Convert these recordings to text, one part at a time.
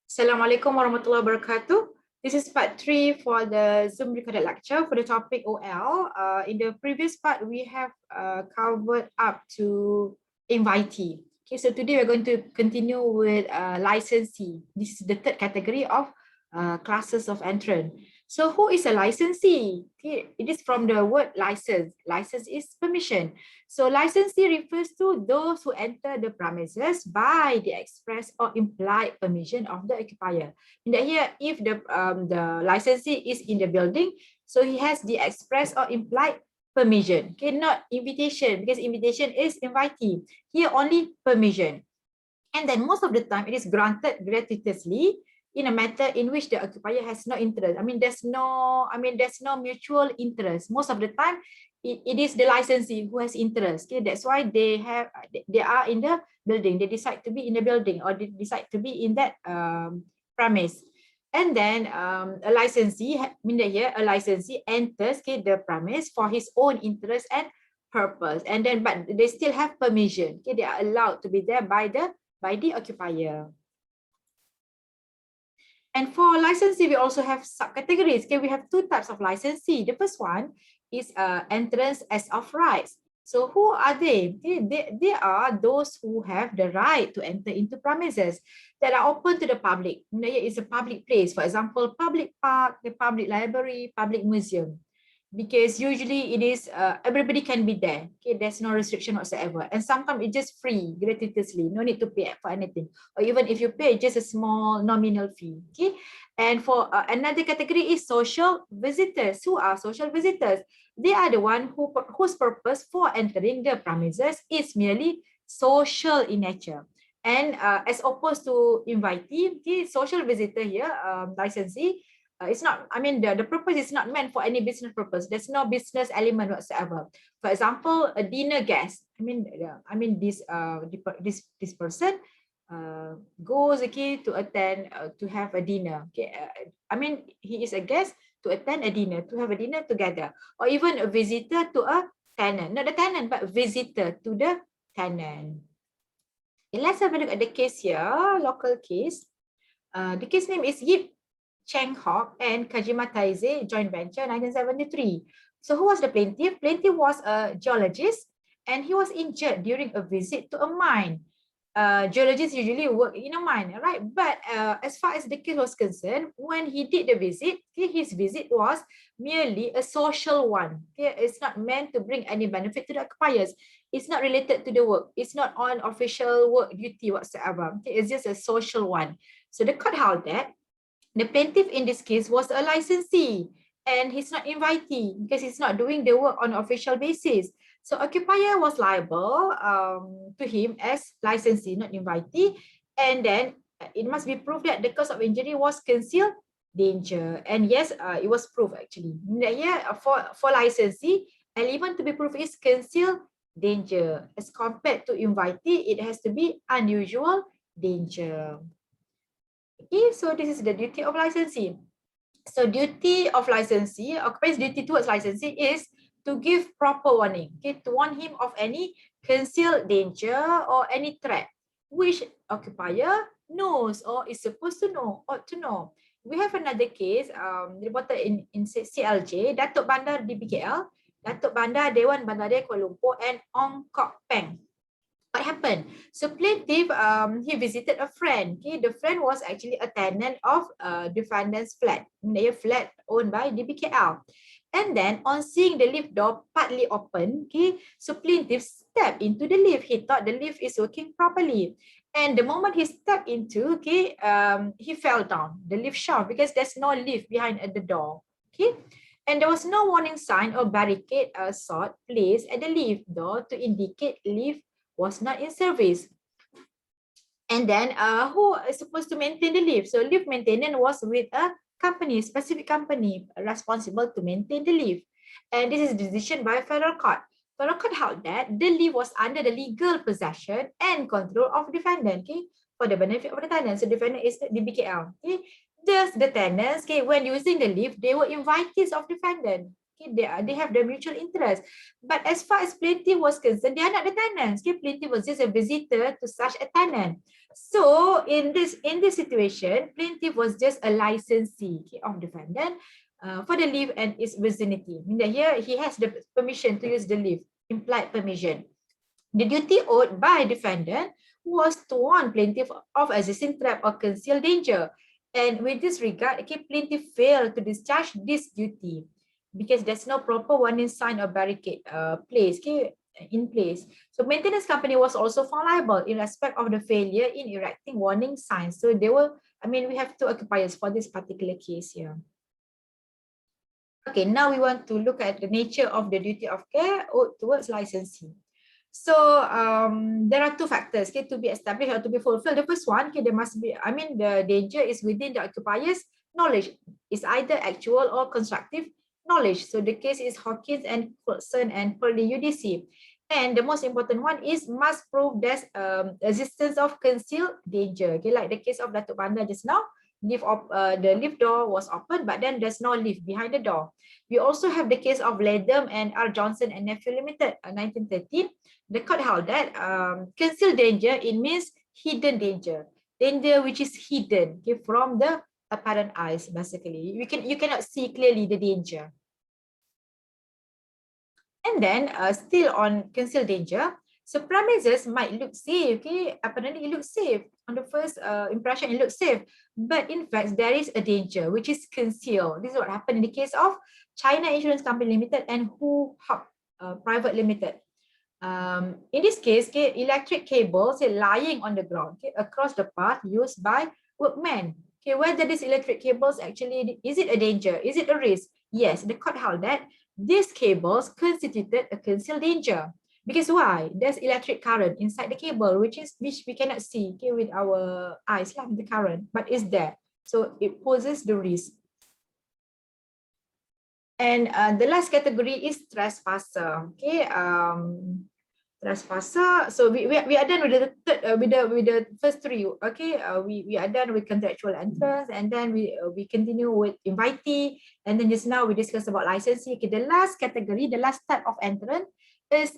Assalamualaikum warahmatullahi wabarakatuh. This is part 3 for the Zoom recorded lecture for the topic OL. In the previous part, we have covered up to invitee. Okay, so today we're going to continue with licensee. This is the third category of classes of entrant. So who is a licensee? Okay, it is from the word license. License is permission. So licensee refers to those who enter the premises by the express or implied permission of the occupier. In that here, if the licensee is in the building, so he has the express or implied permission. Okay, not invitation, because invitation is invitee. Here only permission. And then most of the time it is granted gratuitously in a matter in which the occupier has no interest. There's no mutual interest. Most of the time, it is the licensee who has interest. Okay, that's why they are in the building. They decide to be in the building, or they decide to be in that premise. And then a licensee, a licensee enters the premise for his own interest and purpose. And then, but they still have permission. Okay, they are allowed to be there by the occupier. And for licensee, we also have subcategories. Okay, we have two types of licensee. The first one is entrance as of rights. So who are they? They are those who have the right to enter into premises that are open to the public. It's a public place. For example, public park, the public library, public museum. Because usually it is everybody can be there. Okay, there's no restriction whatsoever, and sometimes it's just free, gratuitously, no need to pay for anything, or even if you pay just a small nominal fee. Okay, and for another category is social visitors. Who are social visitors? They are the one whose purpose for entering the premises is merely social in nature, and as opposed to invitee, the social visitor here, licensee, it's not, the purpose is not meant for any business purpose. There's no business element whatsoever. For example, a dinner guest. This person goes, okay, to attend to have a dinner. Okay, he is a guest to attend a dinner, to have a dinner together, or even a visitor to a tenant, not the tenant, but visitor to the tenant. Okay, let's have a look at the case here, local case. The case name is Yip Cheng Hock and Kajima Taizé joint venture 1973. So who was the plaintiff? Plaintiff was a geologist, and he was injured during a visit to a mine. Geologists usually work in a mine, right? But as far as the case was concerned, when he did the visit, his visit was merely a social one. It's not meant to bring any benefit to the occupiers. It's not related to the work. It's not on official work duty whatsoever. It's just a social one. So the court held that the plaintiff in this case was a licensee, and he's not invitee because he's not doing the work on an official basis. So occupier was liable to him as licensee, not invitee. And then it must be proved that the cause of injury was concealed danger. And yes, it was proved actually. Yeah, for licensee, element to be proved is concealed danger. As compared to invitee, it has to be unusual danger. Okay, so this is the duty of licensee. So duty of licensee, occupier's duty towards licensee is to give proper warning, okay, to warn him of any concealed danger or any threat, which occupier knows or is supposed to know, ought to know. We have another case reported in CLJ, Datuk Bandar DBKL, Datuk Bandar Dewan Bandaraya Kuala Lumpur, and Ong Kok Peng. What happened? So plaintiff, he visited a friend. Okay, the friend was actually a tenant of defendant's flat, a flat owned by DBKL. And then on seeing the lift door partly open, okay, so plaintiff stepped into the lift. He thought the lift is working properly. And the moment he stepped into, okay, he fell down. The lift shut because there's no lift behind the door. Okay. And there was no warning sign or barricade sort placed at the lift door to indicate lift was not in service. And then who is supposed to maintain the lift? So lift maintenance was with a company, specific company responsible to maintain the lift. And this is decision by federal court. Federal court held that the lift was under the legal possession and control of defendant, okay, for the benefit of the tenant. So defendant is the DBKL. Okay. Thus the tenants, okay, when using the lift, they were invitees of defendant. Okay, they have the mutual interest. But as far as plaintiff was concerned, they are not the tenants. Okay, plaintiff was just a visitor to such a tenant. So in this situation, plaintiff was just a licensee, okay, of defendant for the leave and its vicinity. I mean that here he has the permission to use the leave, implied permission. The duty owed by defendant was to warn plaintiff of existing threat or concealed danger. And with this regard, okay, plaintiff failed to discharge this duty because there's no proper warning sign or barricade in place. So maintenance company was also found liable in respect of the failure in erecting warning signs. So they were, we have two occupiers for this particular case here. Okay, now we want to look at the nature of the duty of care towards licensee. So there are two factors, okay, to be established or to be fulfilled. The first one, okay, there must be, the danger is within the occupier's knowledge. It's either actual or constructive knowledge. So the case is Hawkins and Coulson and Purley UDC. And the most important one is must prove there's existence of concealed danger. Okay, like the case of Datuk Banda just now, the lift door was open, but then there's no lift behind the door. We also have the case of Latham and R. Johnson and Nephew Limited, 1913. The court held that concealed danger, it means hidden danger, danger which is hidden, okay, from the apparent eyes. Basically, you cannot see clearly the danger. And then still on concealed danger, so premises might look safe, okay, apparently it looks safe. On the first impression, it looks safe, but in fact, there is a danger which is concealed. This is what happened in the case of China Insurance Company Limited and Hu Hop Private Limited. In this case, okay, electric cables are lying on the ground, okay, across the path used by workmen. Okay, whether these electric cables actually, is it a danger? Is it a risk? Yes, the court held that these cables constituted a concealed danger. Because why? There's electric current inside the cable, which we cannot see, okay, with our eyes, like the current, but it's there. So it poses the risk. And the last category is trespasser. Okay, trespasser. So we are done with the third, with the first three. Okay, we are done with contractual entrance, and then we continue with invitee, and then just now we discuss about licensee. Okay, the last category, the last type of entrant is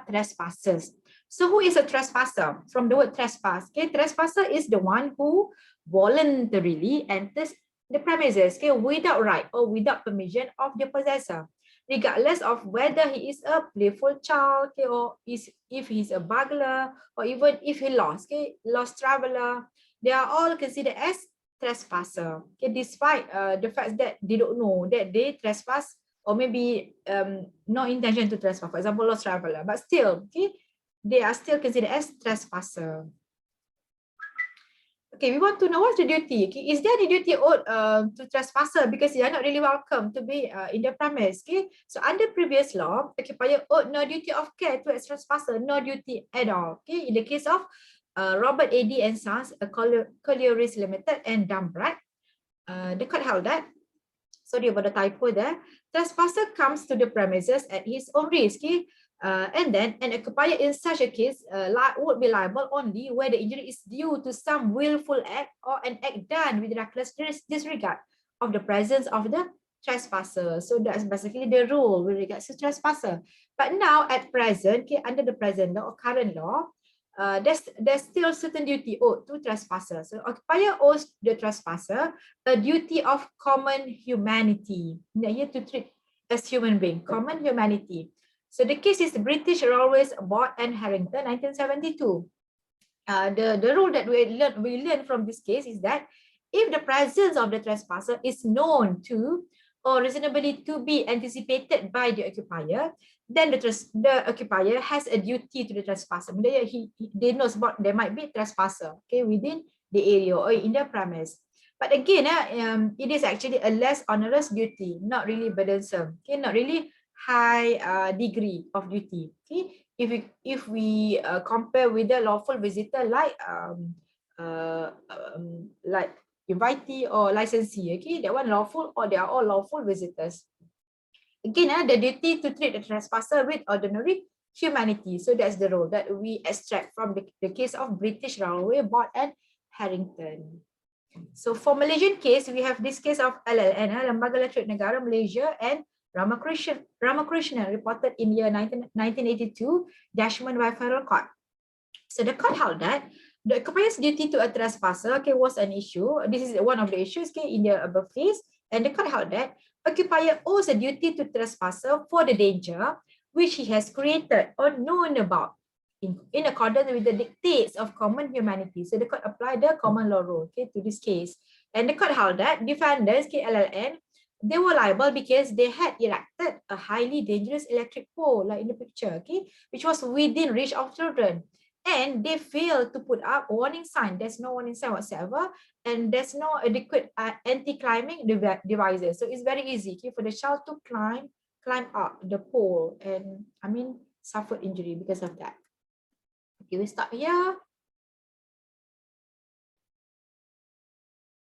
trespassers. So who is a trespasser? From the word trespass. Okay, trespasser is the one who voluntarily enters the premises, okay, without right or without permission of the possessor, regardless of whether he is a playful child, okay, or if he's a burglar, or even if he lost traveler. They are all considered as trespasser, okay, despite the fact that they don't know that they trespass, or maybe no intention to trespass, for example, lost traveler, but still, okay, they are still considered as trespasser. Okay, we want to know what's the duty. Okay, is there any duty owed to trespasser because they are not really welcome to be in the premise? Okay, so under previous law, occupier owed no duty of care to a trespasser, no duty at all. Okay, in the case of Robert A.D. and Sons, Collieries Limited and Dumbrad, the court held that, sorry about the typo there, trespasser comes to the premises at his own risk. Okay? And then an occupier in such a case would be liable only where the injury is due to some willful act or an act done with reckless disregard of the presence of the trespasser. So that's basically the rule with regards to trespasser. But now at present, okay, under the present law or current law, there's still certain duty owed to trespasser. So occupier owes the trespasser a duty of common humanity. Here to treat as human being, common humanity. So the case is British Railways Board and Harrington, 1972. The rule that we learn from this case is that if the presence of the trespasser is known to or reasonably to be anticipated by the occupier, then the occupier has a duty to the trespasser. They know about there might be trespasser, okay, within the area or in the premise. But again, it is actually a less onerous duty, not really burdensome, okay, not really high degree of duty. Okay, if we compare with the lawful visitor like invitee or licensee, okay, that one lawful, or they are all lawful visitors. Again, the duty to treat the trespasser with ordinary humanity. So that's the rule that we extract from the case of British Railway Board and Harrington. So for Malaysian case, we have this case of LLN, Lembaga Elektrik Negara Malaysia, and Ramakrishnan reported in year 1982 judgment by federal court. So the court held that the occupier's duty to a trespasser, okay, was an issue. This is one of the issues, okay, in the above case. And the court held that occupier owes a duty to trespasser for the danger which he has created or known about in accordance with the dictates of common humanity. So the court applied the common law rule, okay, to this case. And the court held that defendants, KLLN, they were liable because they had erected a highly dangerous electric pole, like in the picture, okay, which was within reach of children. And they failed to put up a warning sign. There's no warning sign whatsoever, and there's no adequate anti-climbing devices. So it's very easy, okay, for the child to climb up the pole and, I mean, suffered injury because of that. Okay, we stop here.